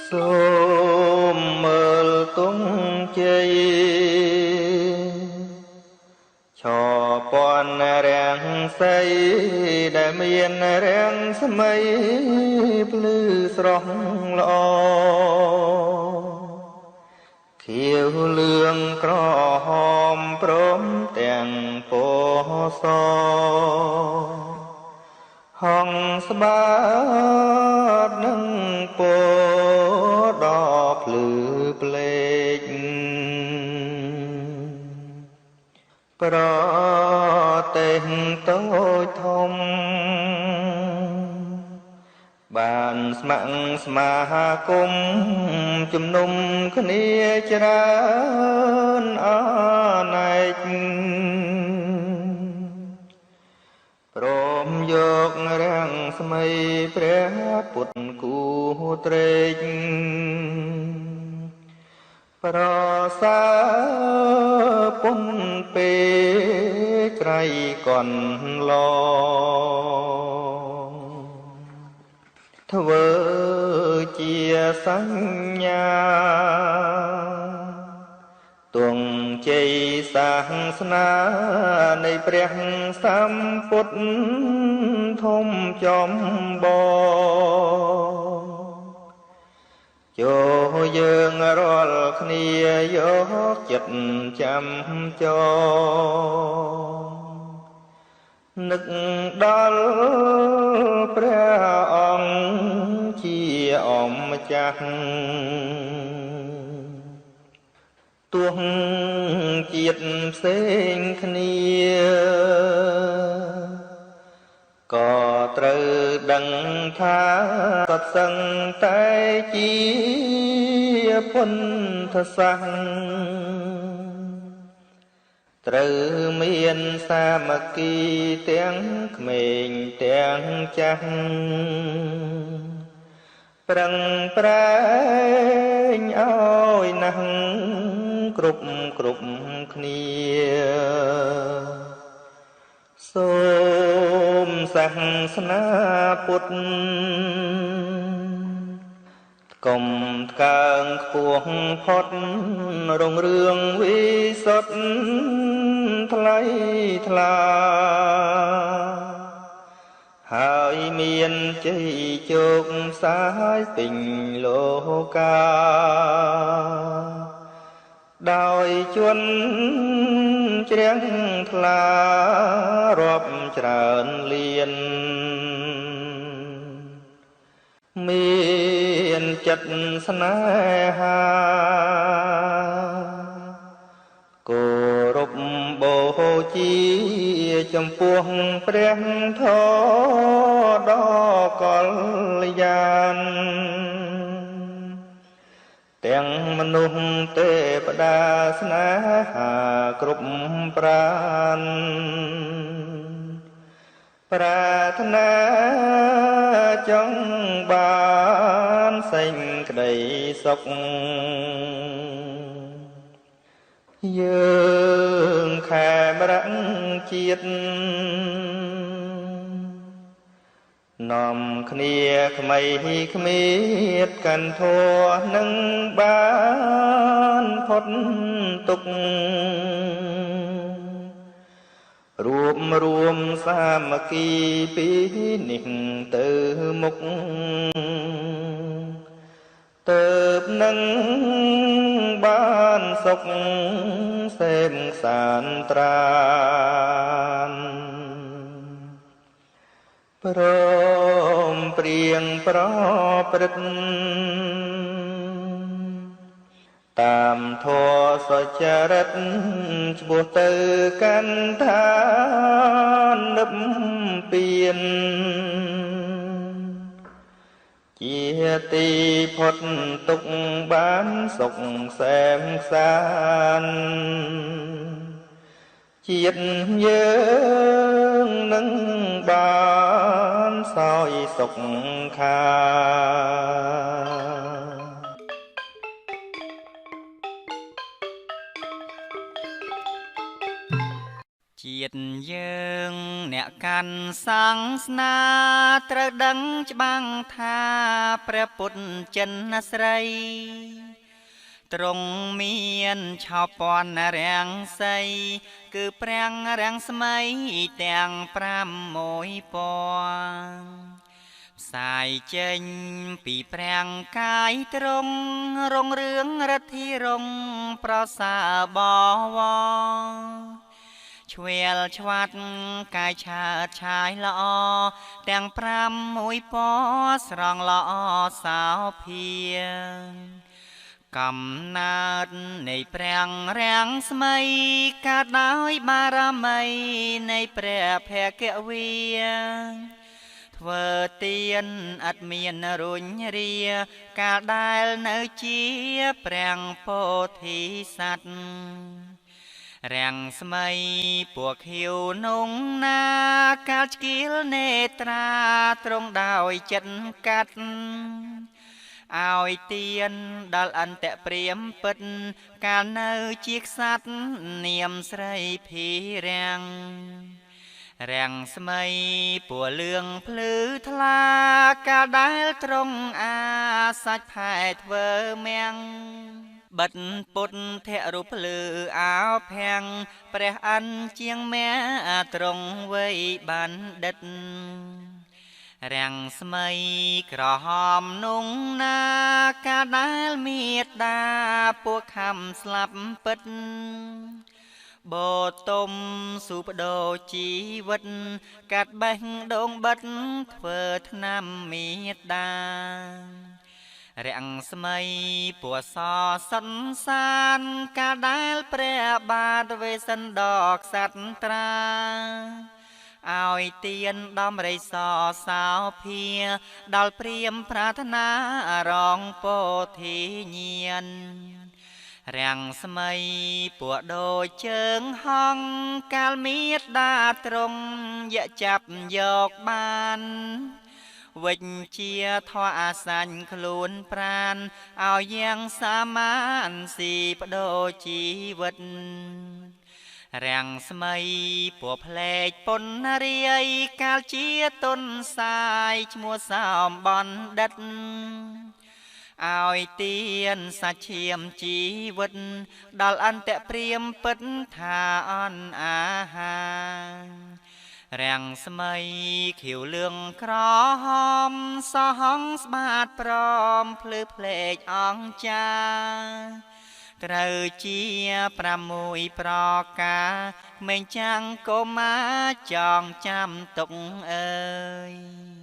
សូមមើលទុំជ័យឆពាន់រាំងសីដែលមានរាំងស្មៃភ្លឺស្រស់ល្អខៀវលឿងក្រហមព្រមទាំងពណ៌សហងស្បាតនឹងពណ៌ដ៏ភ្លឺផ្លេកប្រទេសតូចធំបានស្ម័គ្រស្មាគមជំនុំគ្នាច្រើនអនេកព្រមយករាំងស្មីព្រះពុទ្ធគូត្រេកប្រសើរពុនពេក្រៃកន្លងធ្វើជាសញ្ញាទងជ័យសាសនានៃព្រះសម្ពុទ្ធធំចំបងចូលយើងរាល់គ្នាយកចិត្តចាំចងនឹកដល់ព្រះអង្គជាអម្ចាស់ទោះជាតិផ្សេងគ្នាក៏ត្រូវដឹងថាសត្វសឹងតែជាពុទ្ធសាសន៍ត្រូវមានសាមគ្គីទាំងក្មេងទាំងចាស់ប្រឹងប្រែងឲ្យណាស់គ្រប់គ្នាសូមសាសនាពុទ្ធកុំថ្កើងខ្ពស់ផុតរុងរឿងវិសុទ្ធថ្លៃថ្លាហើយមានជ័យជោគផ្សាយពេញលោកាដោយជនជ្រះថ្លារាប់ច្រើនលានមានចិត្តស្នេហាគោរពបូជាចំពោះព្រះធម៌ដ៏កល្យានទាំងមនុស្សទេវតាស្នេហាគ្រប់ប្រាណប្រាថ្នាចង់បានសេចក្តីសុខយើងខែមរៈជាតិនាំគ្នាក្មៃគ្មៀតកាន់ធัวនឹងបានផុតទុក្ខរួមសាមគ្គីពីនេះទៅមុខទៅនឹងបានសុខសេមសានត្រានព្រមព្រៀងប្រព្រឹត្តតាមធម៌សុចរិតឆ្ពោះទៅកាន់ឋាននិព្វានជាទីផុតទុក្ខបានសុខសែមសានជាតិយើងនឹងបានសោយសុខខាជាតិយើងអ្នកកា កាន់សាងស្នាត្រូវដឹងច្បាំងថាព្រះពុទ្ធចិនស្រីទ្រង់មានឆោពាន់រាំងសីគឺប្រាំងរាំងស្មៃទាំង6ពណ៌ផ្សាយចេញពីប្រាំងកាយទ្រង់រុងរឿងរទ្ធីរុងប្រសើរបវរឆ្វែលឆ្វាត់កាយឆើតឆាយល្អទាំង6ពណ៌ស្រង់ល្អសោភាកំណើតនៃប្រាំងរាំងស្មៃកើតដោយបារមីនៃព្រះភគវីធ្វើទានឥតមានរុញរាកាលដែលនៅជាប្រាំងពោធិសត្វរាំងស្មៃពួកខៀវនងណាកាលឆ្កៀលនេត្រាទ្រង់ដោយចិត្តកាត់ឲ្យទៀនដល់អន្តព្រាមពិតកាលនៅជាក្សត្រនាមស្រីភីរាំងរាំងស្មៃពួរលឿងភ្លឺថ្លាកាលដែលទ្រង់អាសាច់ផែធ្វើមាំងបិទពុទ្ធរូបភ្លឺអោភាំងព្រះអិនជាងមាទ្រង់វ័យបណ្ឌិតរាំងស្មៃក្រហមនងណាកាលដែលមេត្តាពួកខំស្លាប់ពិតបោទុំសុបដោជីវិតកាត់បេះដងបិទធ្វើថ្នាំមេត្តារាំងស្មៃពួសសិនសានកាលដែលព្រះបាទវេសិន្ទដកសត្រាឲ្យទៀនដំរិសសោភាដល់ព្រាមប្រាថ្នារងពោធិញាណរាំងស្មៃពួកដូចជើងហងកាលមេត្តាទ្រង់យកចាប់យកបានវិជ្ជាធម៌អាសាញ់ខ្លួនប្រានឲ្យយ៉ាងសាមានស៊ីបដូរជីវិតរាំងស្មៃពួកផ្លែកពុនរាយកាលជាទុនសាយឈ្មោះសោមបណ្ឌិតឲ្យទៀនសាច់ឈាមជីវិតដល់អន្តព្រាមពិតថាអន់អាហាររាំងស្មៃខៀវលឿងក្រហមសហងស្បាតព្រមភ្លឺភ្លេចអង្ចាត្រូវជា6ប្រការមេងចាំងកុមារចងចាំទុកអើយ